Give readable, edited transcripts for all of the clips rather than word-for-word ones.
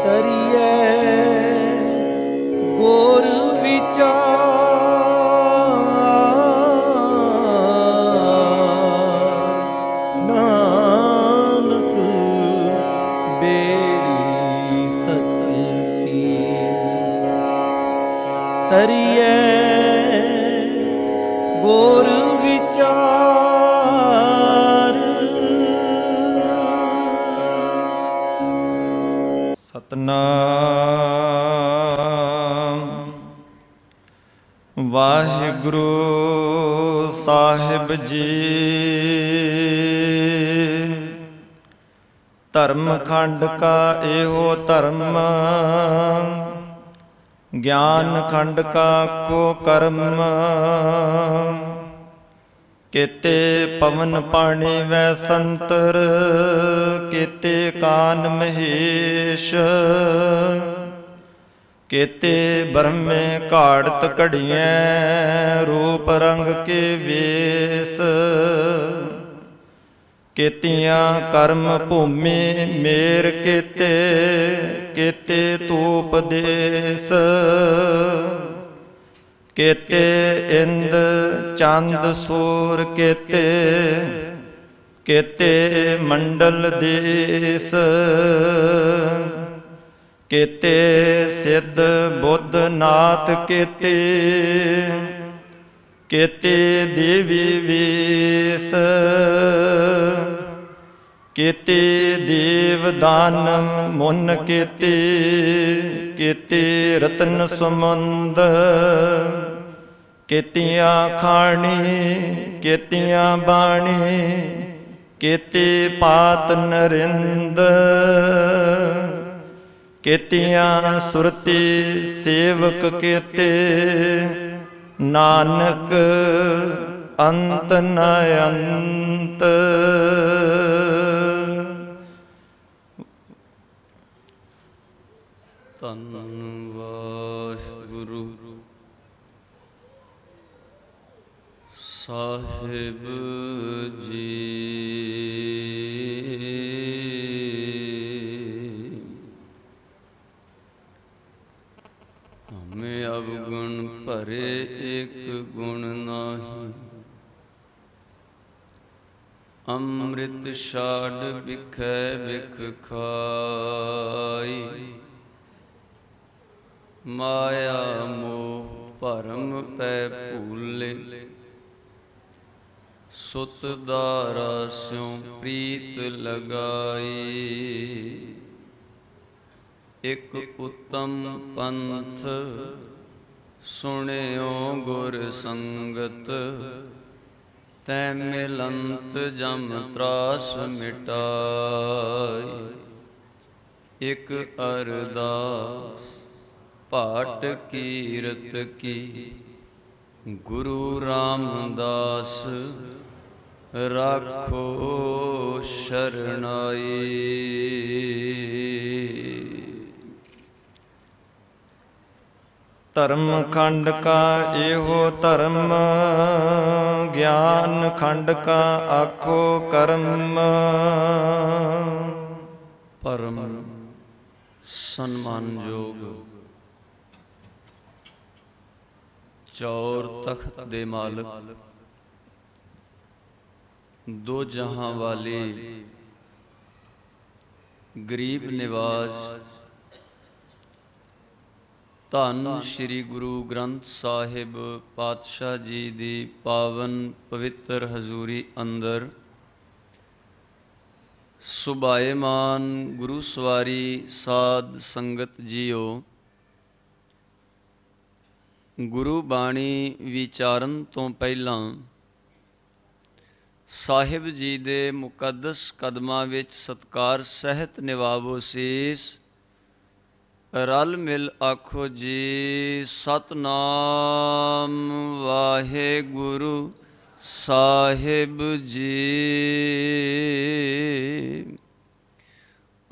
ਤਰੀਏ ਗੁਰ ਵਿਚਾਰ ਨਾਨਕ ਬੇੜੀ ਸੱਚ ਕੀ ਤਰੀਏ ਗੁਰ ਵਿਚਾਰ ਸਤਨਾਮ ਵਾਹਿਗੁਰੂ ਸਾਹਿਬ ਜੀ ਧਰਮ ਖੰਡ ਕਾ ਇਹੋ ਧਰਮ ਗਿਆਨ ਖੰਡ ਕਾ ਕੋ ਕਰਮ ਕੀਤੇ ਪਵਨ ਪਾਣੀ ਵੈ ਸੰਤਰ ਕੀਤੇ ਕਾਨ ਮਹੇਸ਼ ਕੀਤੇ ਬ੍ਰਹਮੇ ਘਾੜਤ ਘੜੀਐ ਰੂਪ ਰੰਗ ਕੇ ਵੇਸ ਕੀਤੀਆਂ ਕਰਮ ਭੂਮੀ ਮੇਰ ਕੀਤੇ ਕੀਤੇ ਧੂਪ ਦੇਸ ਕੀਤੇ ਇੰਦ ਚੰਦ ਸੂਰ ਕੀਤੇ ਕੀਤੇ ਮੰਡਲ ਦੇਸ ਕੀਤੇ ਸਿੱਧ ਬੁੱਧ ਨਾਥ ਕੀਤੇ ਕੀਤੇ ਦੇਵੀ ਵੇਸ ਕੀਤੇ ਦੇਵ ਦਾਨਵ ਮੁਨ ਕੀਤੇ ਕੀਤੇ ਰਤਨ ਸਮੁੰਦ ਕੀਤੀਆਂ ਖਾਣੀ ਕੀਤੀਆਂ ਬਾਣੀ ਕੀਤੇ ਪਾਤ ਨਰਿੰਦ ਕੀਤੀਆਂ ਸੁਰਤੀ ਸੇਵਕ ਕੀਤੇ ਨਾਨਕ ਅੰਤ ਨ ਅੰਤ ਧੰਨ ਵਾਹਿਗੁਰੂ ਸਾਹਿਬ ਜੀ ਹਮੇ ਅਵਗੁਣ ਭਰੇ ਇੱਕ ਗੁਣ ਨਾਹੀ ਅੰਮ੍ਰਿਤ ਛਾੜ ਬਿਖੈ ਬਿਖ ਖਾਈ ਮਾਇਆ ਮੋਹ ਭਰਮ ਪੈ ਭੂਲੇ ਸੁਤ ਦਾਰਾ ਸਿਉ ਪ੍ਰੀਤ ਲਗਾਈ ਇਕ ਉਤਮ ਪੰਥ ਸੁਣਿਓ ਗੁਰ ਸੰਗਤ ਤੈ ਮਿਲੰਤ ਜਮ ਤਰਾਸ ਮਿਟਾਈ ਇਕ ਅਰਦਾਸ ਪਾਟ ਕੀਰਤ ਕੀ ਗੁਰੂ ਰਾਮਦਾਸ ਰਾਖੋ ਸ਼ਰਨਾਈ ਧਰਮ ਖੰਡ ਕਾ ਇਹੋ ਧਰਮ ਗਿਆਨ ਖੰਡ ਕਾ ਆਖੋ ਕਰਮ ਪਰਮ ਸਨਮਾਨਯੋਗ ਚੌਰ ਤਖਤ ਦੇ ਮਾਲਕ ਦੋ ਜਹਾਂ ਵਾਲੇ ਗਰੀਬ ਨਿਵਾਜ ਧੰਨ ਸ਼੍ਰੀ ਗੁਰੂ ਗ੍ਰੰਥ ਸਾਹਿਬ ਪਾਤਸ਼ਾਹ ਜੀ ਦੀ ਪਾਵਨ ਪਵਿੱਤਰ ਹਜ਼ੂਰੀ ਅੰਦਰ ਸੁਭਾਏਮਾਨ ਗੁਰੂ ਸਵਾਰੀ ਸਾਧ ਸੰਗਤ ਜੀਓ, ਗੁਰੂ ਬਾਣੀ ਵਿਚਾਰਨ ਤੋਂ ਪਹਿਲਾਂ ਸਾਹਿਬ ਜੀ ਦੇ ਮੁਕੱਦਸ ਕਦਮਾਂ ਵਿੱਚ ਸਤਿਕਾਰ ਸਹਿਤ ਨਿਵਾਵੋ ਸੀਸ। ਰਲ ਮਿਲ ਆਖੋ ਜੀ ਸਤਨਾਮ ਵਾਹਿਗੁਰੂ ਸਾਹਿਬ ਜੀ।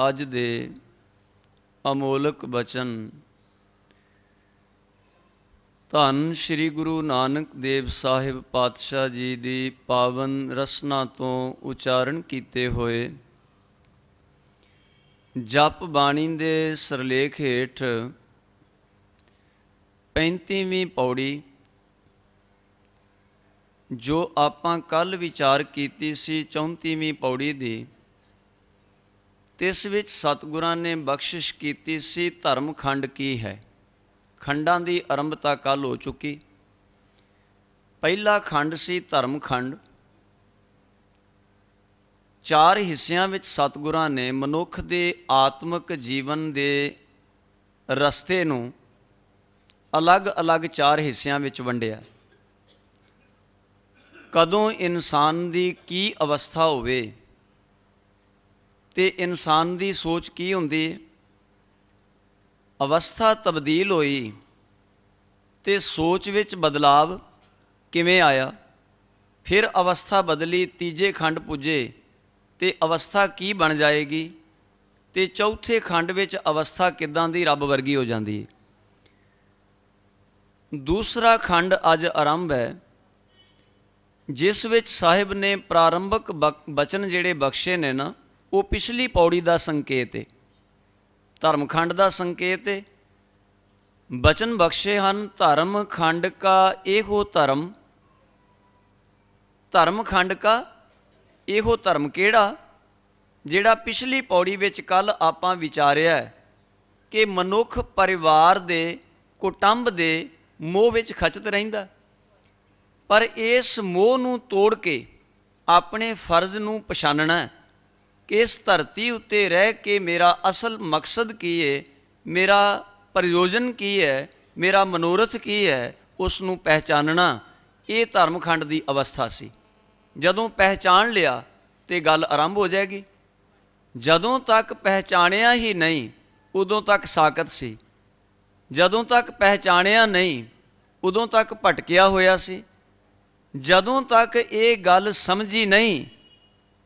ਅੱਜ ਦੇ ਅਮੋਲਕ ਬਚਨ ਧੰਨ ਸ਼੍ਰੀ ਗੁਰੂ ਨਾਨਕ ਦੇਵ ਸਾਹਿਬ ਪਾਤਸ਼ਾਹ ਜੀ ਦੀ ਪਾਵਨ ਰਸਨਾ ਤੋਂ ਉਚਾਰਨ ਕੀਤੇ ਹੋਏ ਜਪ ਬਾਣੀ ਦੇ ਸਿਰਲੇਖ ਹੇਠ 35ਵੀਂ ਪੌੜੀ ਜੋ ਆਪਾਂ ਕੱਲ੍ਹ ਵਿਚਾਰ ਕੀਤੀ ਸੀ 34ਵੀਂ ਪੌੜੀ ਦੀ, ਤਿਸ ਵਿੱਚ ਸਤਿਗੁਰਾਂ ਨੇ ਬਖਸ਼ਿਸ਼ ਕੀਤੀ ਸੀ ਧਰਮ ਖੰਡ ਕੀ ਹੈ। ਖੰਡਾਂ ਦੀ ਆਰੰਭਤਾ ਕੱਲ੍ਹ ਹੋ ਚੁੱਕੀ। ਪਹਿਲਾ ਖੰਡ ਸੀ ਧਰਮ ਖੰਡ। 4 ਹਿੱਸਿਆਂ ਵਿੱਚ ਸਤਿਗੁਰਾਂ ਨੇ ਮਨੁੱਖ ਦੇ ਆਤਮਿਕ ਜੀਵਨ ਦੇ ਰਸਤੇ ਨੂੰ ਅਲੱਗ-ਅਲੱਗ 4 ਹਿੱਸਿਆਂ ਵਿੱਚ ਵੰਡਿਆ। ਕਦੋਂ ਇਨਸਾਨ ਦੀ ਕੀ ਅਵਸਥਾ ਹੋਵੇ ਤੇ ਇਨਸਾਨ ਦੀ ਸੋਚ ਕੀ ਹੁੰਦੀ ਹੈ, ਅਵਸਥਾ ਤਬਦੀਲ ਹੋਈ ਤੇ ਸੋਚ ਵਿੱਚ ਬਦਲਾਵ ਕਿਵੇਂ ਆਇਆ, ਫਿਰ ਅਵਸਥਾ ਬਦਲੀ, ਤੀਜੇ ਖੰਡ ਪੁੱਜੇ ਤੇ ਅਵਸਥਾ ਕੀ ਬਣ ਜਾਏਗੀ, ਤੇ ਚੌਥੇ ਖੰਡ ਵਿੱਚ ਅਵਸਥਾ ਕਿੱਦਾਂ ਦੀ ਰੱਬ ਵਰਗੀ ਹੋ ਜਾਂਦੀ ਹੈ। ਦੂਸਰਾ ਖੰਡ ਅੱਜ ਆਰੰਭ ਹੈ, ਜਿਸ ਵਿੱਚ ਸਾਹਿਬ ਨੇ ਪ੍ਰਾਰੰਭਕ ਬਚਨ ਜਿਹੜੇ ਬਖਸ਼ੇ ਨੇ ਨਾ, ਉਹ ਪਿਛਲੀ ਪੌੜੀ ਦਾ ਸੰਕੇਤ ਹੈ, ਧਰਮ ਖੰਡ ਦਾ ਸੰਕੇਤ ਹੈ। ਬਚਨ ਬਖਸ਼ੇ ਹਨ ਧਰਮ ਖੰਡ ਕਾ ਇਹੋ ਧਰਮ। ਧਰਮ ਖੰਡ ਕਾ ਇਹੋ ਧਰਮ ਕਿਹੜਾ, ਜਿਹੜਾ ਪਿਛਲੀ ਪੌੜੀ ਵਿੱਚ ਕੱਲ੍ਹ ਆਪਾਂ ਵਿਚਾਰਿਆ ਕਿ ਮਨੁੱਖ ਪਰਿਵਾਰ ਦੇ ਕੁਟੁੰਬ ਦੇ ਮੋਹ ਵਿੱਚ ਖਚਤ ਰਹਿੰਦਾ, ਪਰ ਇਸ ਮੋਹ ਨੂੰ ਤੋੜ ਕੇ ਆਪਣੇ ਫਰਜ਼ ਨੂੰ ਪਛਾਣਨਾ ਕਿ ਇਸ ਧਰਤੀ ਉੱਤੇ ਰਹਿ ਕੇ ਮੇਰਾ ਅਸਲ ਮਕਸਦ ਕੀ ਹੈ, ਮੇਰਾ ਪ੍ਰਯੋਜਨ ਕੀ ਹੈ, ਮੇਰਾ ਮਨੋਰਥ ਕੀ ਹੈ, ਉਸ ਨੂੰ ਪਹਿਚਾਨਣਾ, ਇਹ ਧਰਮ ਖੰਡ ਦੀ ਅਵਸਥਾ ਸੀ। ਜਦੋਂ ਪਹਿਚਾਣ ਲਿਆ ਤੇ ਗੱਲ ਆਰੰਭ ਹੋ ਜਾਏਗੀ। ਜਦੋਂ ਤੱਕ ਪਹਿਚਾਣਿਆ ਹੀ ਨਹੀਂ ਉਦੋਂ ਤੱਕ ਸਾਕਤ ਸੀ, ਜਦੋਂ ਤੱਕ ਪਹਿਚਾਣਿਆ ਨਹੀਂ ਉਦੋਂ ਤੱਕ ਭਟਕਿਆ ਹੋਇਆ ਸੀ, ਜਦੋਂ ਤੱਕ ਇਹ ਗੱਲ ਸਮਝੀ ਨਹੀਂ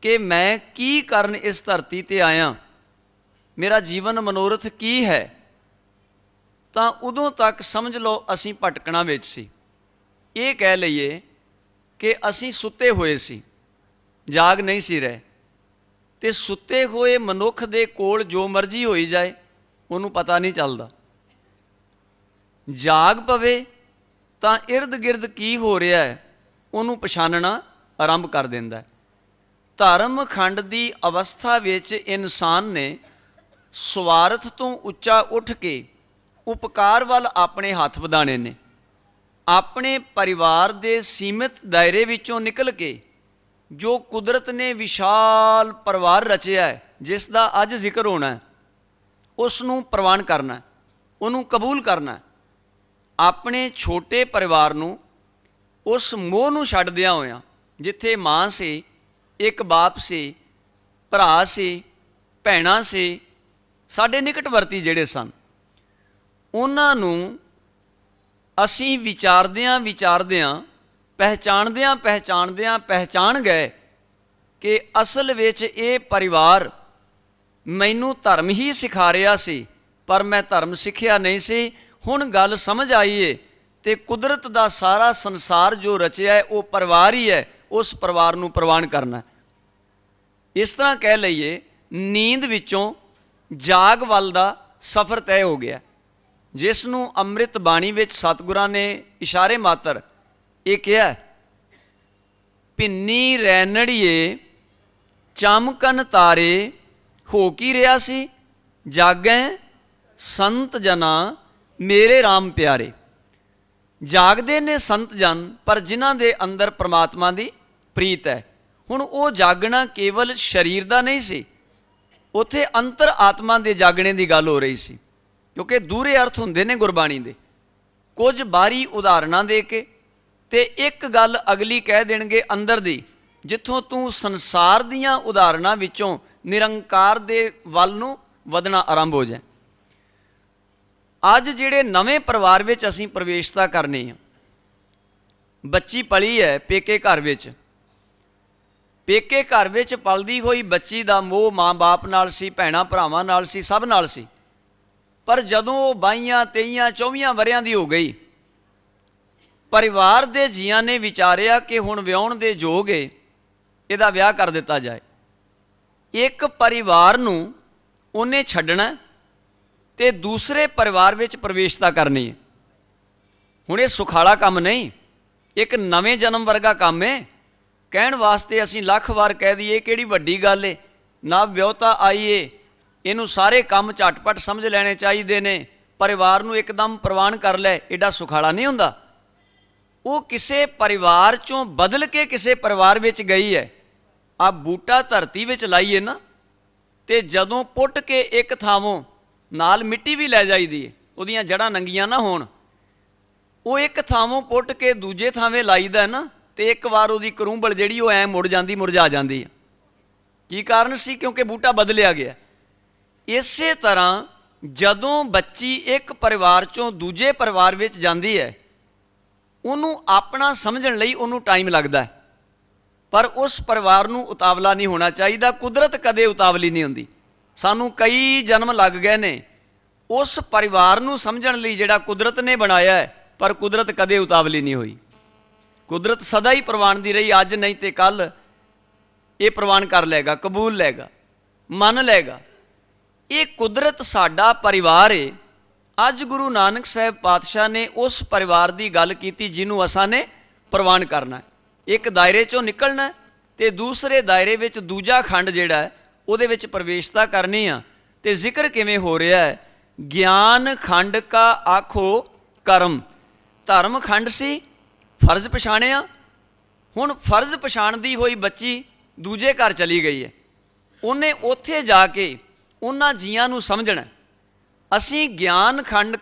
ਕਿ ਮੈਂ ਕੀ ਕਰਨ ਇਸ ਧਰਤੀ 'ਤੇ ਆਇਆ, ਮੇਰਾ ਜੀਵਨ ਮਨੋਰਥ ਕੀ ਹੈ, ਤਾਂ ਉਦੋਂ ਤੱਕ ਸਮਝ ਲਓ ਅਸੀਂ ਭਟਕਣਾ ਵਿੱਚ ਸੀ। ਇਹ ਕਹਿ ਲਈਏ ਕਿ ਅਸੀਂ ਸੁੱਤੇ ਹੋਏ ਸੀ, ਜਾਗ ਨਹੀਂ ਸੀ ਰਹੇ। ਤੇ ਸੁੱਤੇ ਹੋਏ ਮਨੁੱਖ ਦੇ ਕੋਲ ਜੋ ਮਰਜ਼ੀ ਹੋਈ ਜਾਏ ਉਹਨੂੰ ਪਤਾ ਨਹੀਂ ਚੱਲਦਾ। ਜਾਗ ਪਵੇ ਤਾਂ ਇਰਦ ਗਿਰਦ ਕੀ ਹੋ ਰਿਹਾ ਹੈ ਉਹਨੂੰ ਪਛਾਣਨਾ ਆਰੰਭ ਕਰ ਦਿੰਦਾ। ਧਰਮ ਖੰਡ ਦੀ ਅਵਸਥਾ ਵਿੱਚ ਇਨਸਾਨ ਨੇ ਸਵਾਰਥ ਤੋਂ ਉੱਚਾ ਉੱਠ ਕੇ ਉਪਕਾਰ ਵੱਲ ਆਪਣੇ ਹੱਥ ਵਧਾਣੇ ਨੇ। ਆਪਣੇ ਪਰਿਵਾਰ ਦੇ ਸੀਮਿਤ ਦਾਇਰੇ ਵਿੱਚੋਂ ਨਿਕਲ ਕੇ ਜੋ ਕੁਦਰਤ ਨੇ ਵਿਸ਼ਾਲ ਪਰਿਵਾਰ ਰਚਿਆ ਹੈ, ਜਿਸ ਦਾ ਅੱਜ ਜ਼ਿਕਰ ਹੋਣਾ, ਉਸ ਨੂੰ ਪ੍ਰਵਾਨ ਕਰਨਾ, ਉਹਨੂੰ ਕਬੂਲ ਕਰਨਾ। ਆਪਣੇ ਛੋਟੇ ਪਰਿਵਾਰ ਨੂੰ, ਉਸ ਮੋਹ ਨੂੰ ਛੱਡਦਿਆਂ ਹੋਇਆਂ, ਜਿੱਥੇ ਮਾਂ ਸੀ, ਇੱਕ ਬਾਪ ਸੀ, ਭਰਾ ਸੀ, ਭੈਣਾਂ ਸੀ, ਸਾਡੇ ਨਿਕਟਵਰਤੀ ਜਿਹੜੇ ਸਨ, ਉਹਨਾਂ ਨੂੰ ਅਸੀਂ ਵਿਚਾਰਦਿਆਂ ਪਹਿਚਾਣ ਗਏ ਕਿ ਅਸਲ ਵਿੱਚ ਇਹ ਪਰਿਵਾਰ ਮੈਨੂੰ ਧਰਮ ਹੀ ਸਿਖਾ ਰਿਹਾ ਸੀ, ਪਰ ਮੈਂ ਧਰਮ ਸਿੱਖਿਆ ਨਹੀਂ ਸੀ। ਹੁਣ ਗੱਲ ਸਮਝ ਆਈ ਏ ਤੇ ਕੁਦਰਤ ਦਾ ਸਾਰਾ ਸੰਸਾਰ ਜੋ ਰਚਿਆ ਹੈ ਉਹ ਪਰਿਵਾਰ ਹੀ ਹੈ, ਉਸ ਪਰਿਵਾਰ ਨੂੰ ਪ੍ਰਵਾਨ ਕਰਨਾ। ਇਸ ਤਰ੍ਹਾਂ ਕਹਿ ਲਈਏ ਨੀਂਦ ਵਿੱਚੋਂ ਜਾਗ ਵੱਲ ਦਾ ਸਫ਼ਰ ਤੈਅ ਹੋ ਗਿਆ, ਜਿਸ ਨੂੰ ਅੰਮ੍ਰਿਤ ਬਾਣੀ ਵਿੱਚ ਸਤਿਗੁਰਾਂ ਨੇ ਇਸ਼ਾਰੇ ਮਾਤਰ ਇਹ ਕਿਹਾ, ਭਿੰਨੀ ਰੈਣੜੀਏ ਚਮਕਨ ਤਾਰੇ, ਹੋ ਕੀ ਰਿਹਾ ਸੀ ਜਾਗੈ ਸੰਤ ਜਨਾ ਮੇਰੇ ਰਾਮ ਪਿਆਰੇ। ਜਾਗਦੇ ਨੇ ਸੰਤ ਜਨ, ਪਰ ਜਿਨ੍ਹਾਂ ਦੇ ਅੰਦਰ ਪ੍ਰਮਾਤਮਾ ਦੀ ਪ੍ਰੀਤ ਹੈ। ਹੁਣ ਉਹ ਜਾਗਣਾ ਕੇਵਲ ਸਰੀਰ ਦਾ ਨਹੀਂ ਸੀ, ਉੱਥੇ ਅੰਤਰ ਆਤਮਾ ਦੇ ਜਾਗਣੇ ਦੀ ਗੱਲ ਹੋ ਰਹੀ ਸੀ, ਕਿਉਂਕਿ ਦੂਰੇ ਅਰਥ ਹੁੰਦੇ ਨੇ ਗੁਰਬਾਣੀ ਦੇ। ਕੁਝ ਬਾਹਰੀ ਉਦਾਹਰਨਾਂ ਦੇ ਕੇ ਤੇ ਇੱਕ ਗੱਲ ਅਗਲੀ ਕਹਿ ਦੇਣਗੇ ਅੰਦਰ ਦੀ, ਜਿੱਥੋਂ ਤੂੰ ਸੰਸਾਰ ਦੀਆਂ ਉਦਾਹਰਨਾਂ ਵਿੱਚੋਂ ਨਿਰੰਕਾਰ ਦੇ ਵੱਲ ਨੂੰ ਵਧਣਾ ਆਰੰਭ ਹੋ ਜਾਏ। ਅੱਜ ਜਿਹੜੇ ਨਵੇਂ ਪਰਿਵਾਰ ਵਿੱਚ ਅਸੀਂ ਪ੍ਰਵੇਸ਼ਤਾ ਕਰਨੀ ਆ, ਬੱਚੀ ਪਲੀ ਹੈ ਪੇਕੇ ਘਰ ਵਿੱਚ, ਪੇਕੇ ਘਰ ਵਿੱਚ ਪਲਦੀ ਹੋਈ ਬੱਚੀ ਦਾ ਮੋਹ ਮਾਂ ਬਾਪ ਨਾਲ ਸੀ, ਭੈਣਾਂ ਭਰਾਵਾਂ ਨਾਲ ਸੀ, ਸਭ ਨਾਲ ਸੀ। ਪਰ ਜਦੋਂ ਉਹ 22, 23, 24 ਵਰ੍ਹਿਆਂ ਦੀ ਹੋ ਗਈ, ਪਰਿਵਾਰ ਦੇ ਜੀਆਂ ਨੇ ਵਿਚਾਰਿਆ ਕਿ ਹੁਣ ਵਿਆਹੁਣ ਦੇ ਯੋਗ ਏ, ਇਹਦਾ ਵਿਆਹ ਕਰ ਦਿੱਤਾ ਜਾਏ। ਇੱਕ ਪਰਿਵਾਰ ਨੂੰ ਉਹਨੇ ਛੱਡਣਾ ਤੇ ਦੂਸਰੇ ਪਰਿਵਾਰ ਵਿੱਚ ਪ੍ਰਵੇਸ਼ਤਾ ਕਰਨੀ ਹੈ। ਹੁਣ ਇਹ ਸੁਖਾਲਾ ਕੰਮ ਨਹੀਂ, ਇੱਕ ਨਵੇਂ ਜਨਮ ਵਰਗਾ ਕੰਮ ਹੈ। ਕਹਿਣ ਵਾਸਤੇ ਅਸੀਂ ਲੱਖ ਵਾਰ ਕਹਿ ਦਈਏ ਕਿਹੜੀ ਵੱਡੀ ਗੱਲ ਏ, ਨਾ ਵਿਆਹੁਤਾ ਆਈਏ, ਇਹਨੂੰ ਸਾਰੇ ਕੰਮ ਝਟਪਟ ਸਮਝ ਲੈਣੇ ਚਾਹੀਦੇ ਨੇ, ਪਰਿਵਾਰ ਨੂੰ ਇੱਕਦਮ ਪ੍ਰਵਾਨ ਕਰ ਲੈ, ਐਡਾ ਸੁਖਾਲਾ ਨਹੀਂ ਹੁੰਦਾ। ਉਹ ਕਿਸੇ ਪਰਿਵਾਰ 'ਚੋਂ ਬਦਲ ਕੇ ਕਿਸੇ ਪਰਿਵਾਰ ਵਿੱਚ ਗਈ ਹੈ। ਆ ਬੂਟਾ ਧਰਤੀ ਵਿੱਚ ਲਾਈਏ ਨਾ, ਤੇ ਜਦੋਂ ਪੁੱਟ ਕੇ ਇੱਕ ਥਾਵੋਂ ਨਾਲ ਮਿੱਟੀ ਵੀ ਲੈ ਜਾਈਦੀ ਹੈ, ਉਹਦੀਆਂ ਜੜ੍ਹਾਂ ਨੰਗੀਆਂ ਨਾ ਹੋਣ, ਉਹ ਇੱਕ ਥਾਵੋਂ ਪੁੱਟ ਕੇ ਦੂਜੇ ਥਾਵੇਂ ਲਾਈਦਾ ਨਾ, ਤੇ ਇੱਕ ਵਾਰ ਉਹਦੀ ਕਰੂੰਬਲ ਜਿਹੜੀ ਉਹ ਐਂ ਮੁੜ ਜਾਂਦੀ, ਮੁਰਝਾ ਜਾਂਦੀ ਹੈ। ਕੀ ਕਾਰਨ ਸੀ? ਕਿਉਂਕਿ ਬੂਟਾ ਬਦਲਿਆ ਗਿਆ। ਇਸੇ ਤਰ੍ਹਾਂ ਜਦੋਂ ਬੱਚੀ ਇੱਕ ਪਰਿਵਾਰ 'ਚੋਂ ਦੂਜੇ ਪਰਿਵਾਰ ਵਿੱਚ ਜਾਂਦੀ ਹੈ, ਉਹਨੂੰ ਆਪਣਾ ਸਮਝਣ ਲਈ ਉਹਨੂੰ ਟਾਈਮ ਲੱਗਦਾ ਹੈ, ਪਰ ਉਸ ਪਰਿਵਾਰ ਨੂੰ ਉਤਾਵਲਾ ਨਹੀਂ ਹੋਣਾ ਚਾਹੀਦਾ। ਕੁਦਰਤ ਕਦੇ ਉਤਾਵਲੀ ਨਹੀਂ ਹੁੰਦੀ। ਸਾਨੂੰ ਕਈ ਜਨਮ ਲੱਗ ਗਏ ਨੇ ਉਸ ਪਰਿਵਾਰ ਨੂੰ ਸਮਝਣ ਲਈ ਜਿਹੜਾ ਕੁਦਰਤ ਨੇ ਬਣਾਇਆ ਹੈ, ਪਰ ਕੁਦਰਤ ਕਦੇ ਉਤਾਵਲੀ ਨਹੀਂ ਹੋਈ। ਕੁਦਰਤ ਸਦਾ ਹੀ ਪ੍ਰਵਾਨ ਦੀ ਰਹੀ। ਅੱਜ ਨਹੀਂ ਤੇ ਕੱਲ੍ਹ ਇਹ ਪ੍ਰਵਾਨ ਕਰ ਲਏਗਾ, ਕਬੂਲ ਲਏਗਾ, ਮੰਨ ਲਏਗਾ। ਇਹ ਕੁਦਰਤ ਸਾਡਾ ਪਰਿਵਾਰ ਹੈ। ਅੱਜ ਗੁਰੂ ਨਾਨਕ ਸਾਹਿਬ ਪਾਤਸ਼ਾਹ ਨੇ ਉਸ ਪਰਿਵਾਰ ਦੀ ਗੱਲ ਕੀਤੀ ਜਿਹਨੂੰ ਅਸਾਂ ਨੇ ਪ੍ਰਵਾਨ ਕਰਨਾ। ਇੱਕ ਦਾਇਰੇ 'ਚੋਂ ਨਿਕਲਣਾ ਤੇ ਦੂਸਰੇ ਦਾਇਰੇ ਵਿੱਚ ਦੂਜਾ ਖੰਡ ਜਿਹੜਾ ਹੈ ਉਹਦੇ ਵਿੱਚ ਪ੍ਰਵੇਸ਼ਤਾ ਕਰਨੀ ਆ। ਤੇ ਜ਼ਿਕਰ ਕਿਵੇਂ ਹੋ ਰਿਹਾ ਹੈ? ਗਿਆਨ ਖੰਡ ਕਾ ਆਖੋ ਕਰਮ। ਧਰਮ ਖੰਡ ਸੀ, ਫਰਜ਼ ਪਛਾਣਿਆ। ਹੁਣ ਫਰਜ਼ ਪਛਾਣਦੀ ਹੋਈ ਬੱਚੀ ਦੂਜੇ ਘਰ ਚਲੀ ਗਈ ਹੈ। ਉਹਨੇ ਉੱਥੇ ਜਾ ਕੇ ਉਹਨਾਂ ਜੀਆਂ ਨੂੰ ਸਮਝਣਾ। ਅਸੀਂ ਗਿਆਨ ਖੰਡ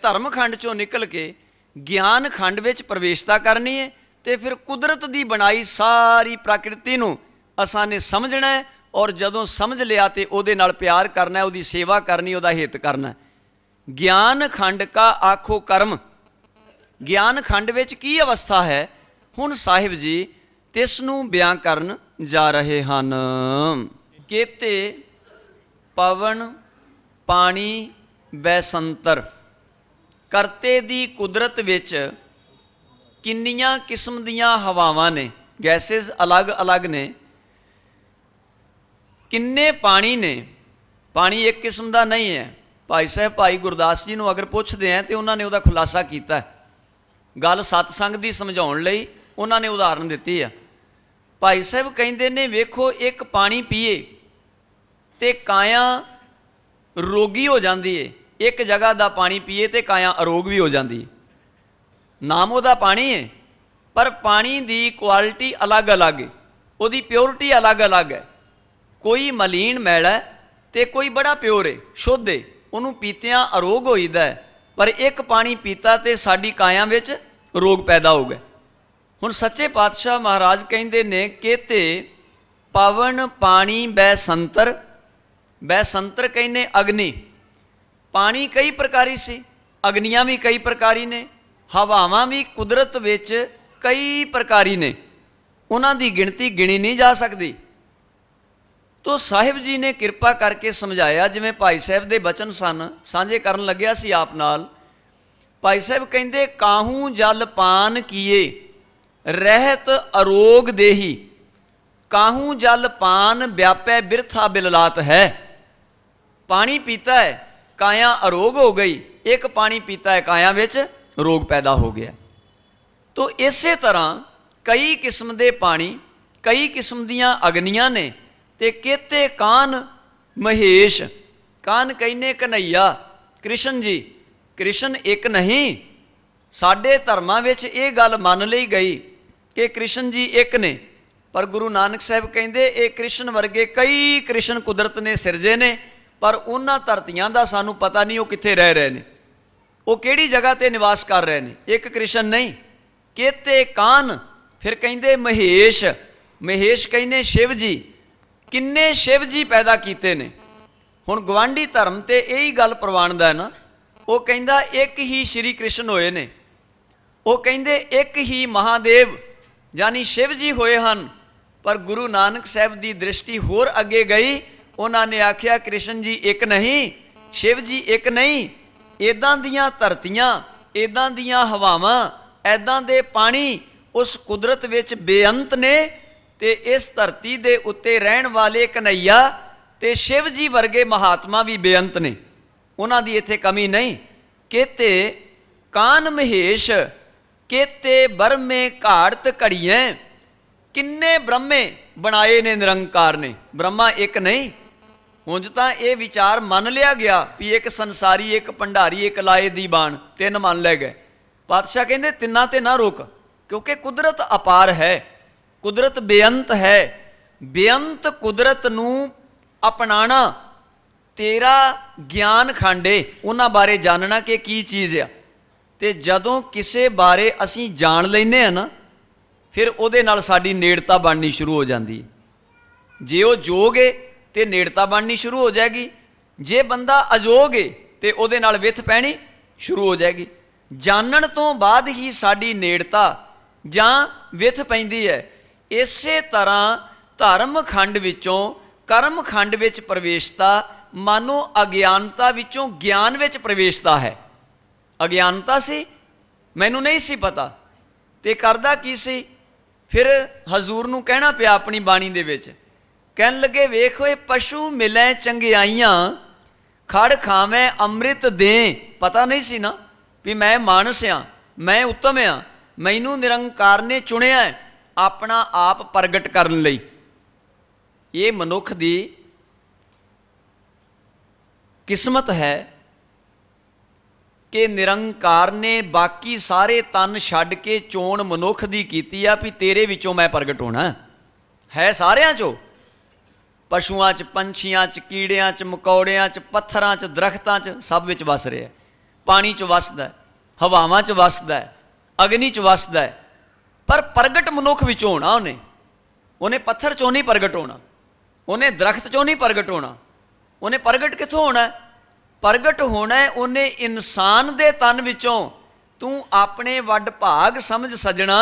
ਧਰਮ ਖੰਡ 'ਚੋਂ ਨਿਕਲ ਕੇ ਗਿਆਨ ਖੰਡ ਵਿੱਚ ਪ੍ਰਵੇਸ਼ਤਾ ਕਰਨੀ ਹੈ, ਤੇ ਫਿਰ ਕੁਦਰਤ ਦੀ ਬਣਾਈ ਸਾਰੀ ਪ੍ਰਕਿਰਤੀ ਨੂੰ ਅਸਾਂ ਨੇ ਸਮਝਣਾ ਹੈ। ਔਰ ਜਦੋਂ ਸਮਝ ਲਿਆ ਤੇ ਉਹਦੇ ਨਾਲ ਪਿਆਰ ਕਰਨਾ, ਉਹਦੀ ਸੇਵਾ ਕਰਨੀ, ਉਹਦਾ ਹਿੱਤ ਕਰਨਾ। ਗਿਆਨ ਖੰਡ ਕਾ ਆਖੋ ਕਰਮ। ਗਿਆਨ ਖੰਡ ਵਿੱਚ ਕੀ ਅਵਸਥਾ ਹੈ? ਹੁਣ ਸਾਹਿਬ ਜੀ ਤਿਸ ਨੂੰ ਬਿਆਨ ਕਰਨ ਜਾ ਰਹੇ ਹਨ। ਕੇਤੇ ਪਵਨ ਪਾਣੀ ਬੈਸੰਤਰ। ਕਰਤੇ ਦੀ ਕੁਦਰਤ ਵਿੱਚ ਕਿੰਨੀਆਂ ਕਿਸਮ ਦੀਆਂ ਹਵਾਵਾਂ ਨੇ, ਗੈਸਿਸ ਅਲੱਗ ਅਲੱਗ ਨੇ। ਕਿੰਨੇ ਪਾਣੀ ਨੇ। ਪਾਣੀ ਇੱਕ ਕਿਸਮ ਦਾ ਨਹੀਂ ਹੈ। ਭਾਈ ਸਾਹਿਬ ਭਾਈ ਗੁਰਦਾਸ ਜੀ ਨੂੰ ਅਗਰ ਪੁੱਛਦੇ ਆ ਤੇ ਉਹਨਾਂ ਨੇ ਉਹਦਾ ਖੁਲਾਸਾ ਕੀਤਾ। ਗੱਲ ਸਤਸੰਗ ਦੀ ਸਮਝਾਉਣ ਲਈ ਉਹਨਾਂ ਨੇ ਉਦਾਹਰਨ ਦਿੱਤੀ ਆ। ਭਾਈ ਸਾਹਿਬ ਕਹਿੰਦੇ ਨੇ, ਵੇਖੋ ਇੱਕ ਪਾਣੀ ਪੀਏ ਤੇ ਕਾਇਆ ਰੋਗੀ ਹੋ ਜਾਂਦੀ ਏ, ਇੱਕ ਜਗ੍ਹਾ ਦਾ ਪਾਣੀ ਪੀਏ ਤੇ ਕਾਇਆ ਅਰੋਗ ਵੀ ਹੋ ਜਾਂਦੀ ਹੈ। ਨਾਮ ਉਹਦਾ ਪਾਣੀ ਹੈ, ਪਰ ਪਾਣੀ ਦੀ ਕੁਆਲਿਟੀ ਅਲੱਗ ਅਲੱਗ ਹੈ, ਉਹਦੀ ਪਿਓਰਿਟੀ ਅਲੱਗ ਅਲੱਗ ਹੈ। ਕੋਈ ਮਲੀਨ ਮੈਲਾ ਤੇ ਕੋਈ ਬੜਾ ਪਿਓਰ ਹੈ, ਸ਼ੁੱਧ ਹੈ, ਉਹਨੂੰ ਪੀਤਿਆਂ ਅਰੋਗ ਹੋਈਦਾ ਹੈ। ਪਰ ਇੱਕ ਪਾਣੀ ਪੀਤਾ ਤੇ ਸਾਡੀ ਕਾਇਆ ਵਿੱਚ ਰੋਗ ਪੈਦਾ ਹੋ ਗਏ। ਹੁਣ ਸੱਚੇ ਪਾਤਸ਼ਾਹ ਮਹਾਰਾਜ ਕਹਿੰਦੇ ਨੇ, ਕੇਤੇ ਪਵਨ ਪਾਣੀ ਬੈਸੰਤਰ। ਬੈਸੰਤਰ ਕਹਿੰਦੇ ਅਗਨੀ। ਪਾਣੀ ਕਈ ਪ੍ਰਕਾਰੀ ਸੀ, ਅਗਨੀਆਂ ਵੀ ਕਈ ਪ੍ਰਕਾਰੀ ਨੇ, ਹਵਾਵਾਂ ਵੀ ਕੁਦਰਤ ਵਿੱਚ ਕਈ ਪ੍ਰਕਾਰੀ ਨੇ, ਉਹਨਾਂ ਦੀ ਗਿਣਤੀ ਗਿਣੀ ਨਹੀਂ ਜਾ ਸਕਦੀ। ਤੋ ਸਾਹਿਬ ਜੀ ਨੇ ਕਿਰਪਾ ਕਰਕੇ ਸਮਝਾਇਆ। ਜਿਵੇਂ ਭਾਈ ਸਾਹਿਬ ਦੇ ਬਚਨ ਸਨ, ਸਾਂਝੇ ਕਰਨ ਲੱਗਿਆ ਸੀ ਆਪ ਨਾਲ। ਭਾਈ ਸਾਹਿਬ ਕਹਿੰਦੇ, ਕਾਹੂ ਜਲ ਪਾਨ ਕੀਏ ਰਹਿਤ ਅਰੋਗ ਦੇਹੀ। ਕਾਹੂ ਜਲ ਪਾਨ ਵਿਆਪੈ ਬਿਰਥਾ ਬਿਲਲਾਤ ਹੈ। ਪਾਣੀ ਪੀਤਾ ਹੈ, ਕਾਇਆ ਅਰੋਗ ਹੋ ਗਈ। ਇੱਕ ਪਾਣੀ ਪੀਤਾ ਹੈ, ਕਾਇਆ ਵਿੱਚ ਰੋਗ ਪੈਦਾ ਹੋ ਗਿਆ। ਤੋ ਇਸੇ ਤਰ੍ਹਾਂ ਕਈ ਕਿਸਮ ਦੇ ਪਾਣੀ, ਕਈ ਕਿਸਮ ਦੀਆਂ ਅਗਨੀਆਂ ਨੇ। ਤੇ ਕੇਤੇ ਕਾਨ ਮਹੇਸ਼। ਕਾਨ ਕਹਿੰਦੇ ਕਨ੍ਹਈਆ, ਕ੍ਰਿਸ਼ਨ ਜੀ। ਕ੍ਰਿਸ਼ਨ ਇੱਕ ਨਹੀਂ। ਸਾਡੇ ਧਰਮਾਂ ਵਿੱਚ ਇਹ ਗੱਲ ਮੰਨ ਲਈ ਗਈ ਕਿ ਕ੍ਰਿਸ਼ਨ ਜੀ ਇੱਕ ਨੇ, ਪਰ ਗੁਰੂ ਨਾਨਕ ਸਾਹਿਬ ਕਹਿੰਦੇ ਇਹ ਕ੍ਰਿਸ਼ਨ ਵਰਗੇ ਕਈ ਕ੍ਰਿਸ਼ਨ ਕੁਦਰਤ ਨੇ ਸਿਰਜੇ ਨੇ, ਪਰ ਉਹਨਾਂ ਧਰਤੀਆਂ ਦਾ ਸਾਨੂੰ ਪਤਾ ਨਹੀਂ ਉਹ ਕਿੱਥੇ ਰਹਿ ਰਹੇ ਨੇ, ਉਹ ਕਿਹੜੀ ਜਗ੍ਹਾ 'ਤੇ ਨਿਵਾਸ ਕਰ ਰਹੇ ਨੇ। ਇੱਕ ਕ੍ਰਿਸ਼ਨ ਨਹੀਂ। ਕੇਤੇ ਕਾਨ, ਫਿਰ ਕਹਿੰਦੇ ਮਹੇਸ਼। ਮਹੇਸ਼ ਕਹਿੰਦੇ ਸ਼ਿਵ ਜੀ। ਕਿੰਨੇ ਸ਼ਿਵ ਜੀ ਪੈਦਾ ਕੀਤੇ ਨੇ। ਹੁਣ ਗਵਾਂਢੀ ਧਰਮ ਤੇ ਇਹੀ ਗੱਲ ਪ੍ਰਵਾਨਦਾ ਹੈ ਨਾ। ਉਹ ਕਹਿੰਦਾ ਇੱਕ ਹੀ ਸ਼੍ਰੀ ਕ੍ਰਿਸ਼ਨ ਹੋਏ ਨੇ। ਉਹ ਕਹਿੰਦੇ ਇੱਕ ਹੀ ਮਹਾਦੇਵ ਯਾਨੀ ਸ਼ਿਵ ਜੀ ਹੋਏ ਹਨ। ਪਰ ਗੁਰੂ ਨਾਨਕ ਸਾਹਿਬ ਦੀ ਦ੍ਰਿਸ਼ਟੀ ਹੋਰ ਅੱਗੇ ਗਈ। ਉਹਨਾਂ ਨੇ ਆਖਿਆ ਕ੍ਰਿਸ਼ਨ ਜੀ ਇੱਕ ਨਹੀਂ, ਸ਼ਿਵ ਜੀ ਇੱਕ ਨਹੀਂ। ਇੱਦਾਂ ਦੀਆਂ ਧਰਤੀਆਂ, ਇੱਦਾਂ ਦੀਆਂ ਹਵਾਵਾਂ, ਇੱਦਾਂ ਦੇ ਪਾਣੀ ਉਸ ਕੁਦਰਤ ਵਿੱਚ ਬੇਅੰਤ ਨੇ। ਤੇ ਇਸ ਧਰਤੀ ਦੇ ਉੱਤੇ ਰਹਿਣ ਵਾਲੇ ਕਨ੍ਹਈਆ ਤੇ शिव जी वर्गे महात्मा भी बेअंत ने, उन्हां दी इत्थे कमी नहीं। केते कान महेश केते ब्रह्मे घाड़त घड़ियां, किन्ने ब्रह्मे बनाए ने निरंकार ने, ब्रह्मा एक नहीं। उंज तां ये विचार मन लिया गया भी एक संसारी, एक भंडारी, एक लाए दी बाण, तीन मन ले गए। पातशाह कहते तिन्ना ते ना रोक, क्योंकि कुदरत अपार है, कुदरत बेअंत है। बेअंत कुदरत नूं अपनाना तेरा ज्ञान खंड है, उन्हां बारे जानना कि की चीज़ आ। ते जदों किसे बारे असीं जान लैने आ ना, फिर उहदे नाल साडी नेड़ता बननी शुरू हो जाती है। जे वो जोग है तो नेड़ता बननी शुरू हो जाएगी, जे बंदा अजोग है तो उहदे नाल विथ पैनी शुरू हो जाएगी। जानन तो बाद ही साडी नेड़ता जां विथ पैंदी है। इसे तरह धर्म खंड विचों कर्म खंड विच प्रवेशता मानो अज्ञानता विचों ज्ञान विच प्रवेशता है। अज्ञानता सी, मैनू नहीं सी पता, ते करदा की सी, फिर हजूर नूं कहना पिया अपनी बाणी दे विच, कहन लगे वेखो पशु मिलै चंगियाइयां, खड़ खावैं अमृत दें। पता नहीं सी ना भी मैं मानस हाँ, मैं उत्तम हाँ, मैनू निरंकार ने चुनिया है अपना आप प्रगट करन लई। ये मनुख दी किस्मत है कि निरंकार ने बाकी सारे तन छड्ड के चोण मनुख दी कीती आ भी तेरे विचों मैं प्रगट होना है। सारियां चो, पशुआं च, पंछियां च, कीड़ियां च, मकौड़ियां च, पत्थरां च, दरख्तां च, सब विच वस रहा है। पानी च वसदा है, हवावां च वसदा है, अग्नि च वसदा है, पर प्रगट मनुख विचों होना। उन्हें पत्थर चों नहीं प्रगट होना, उन्हें दरख्त चों नहीं प्रगट होना, उन्हें प्रगट कित्थों होना है? प्रगट होना है उन्हें इंसान दे तन विचों। तू अपने वड भाग समझ सजना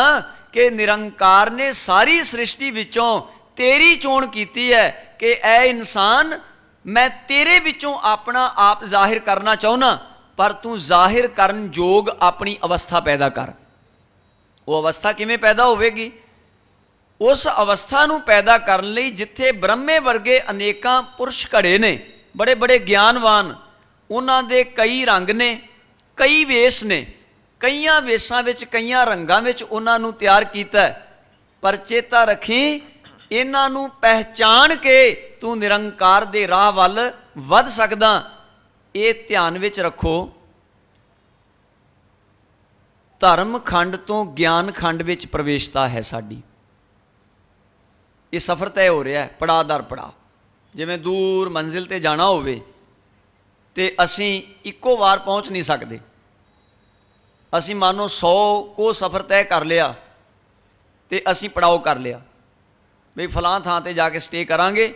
कि निरंकार ने सारी सृष्टि विचों तेरी चोण कीती है कि ऐ इंसान मैं तेरे विचों अपना आप जाहिर करना चाहुना, पर तू जाहिर करन जोग अपनी अवस्था पैदा कर। वो अवस्था किवें पैदा होवेगी? उस अवस्था नूं पैदा करन लई जिथे ब्रह्मे वर्गे अनेकां पुरुष घड़े ने, बड़े बड़े ज्ञानवान, उन्हां दे कई रंग ने, कई वेश ने, कईयां वेशां विच, कईयां रंगां विच उन्हां नूं तैयार कीता है। पर चेता रखी इन्हां नूं पहचान के तू निरंकार दे राह वल वध सकदा। ये ध्यान विच रखो, धर्म खंड तो ज्ञान खंड विच प्रवेशता है साडी। ये सफ़र तय हो रहा है पड़ाव दर पड़ाव। जिवें दूर मंजिल ते जाना होवे ते असीं इक्को वार पहुँच नहीं सकते। असीं मानो 100 को सफ़र तय कर लिया तो असीं पड़ाव कर लिया भी फलां थां ते जाके स्टे करांगे,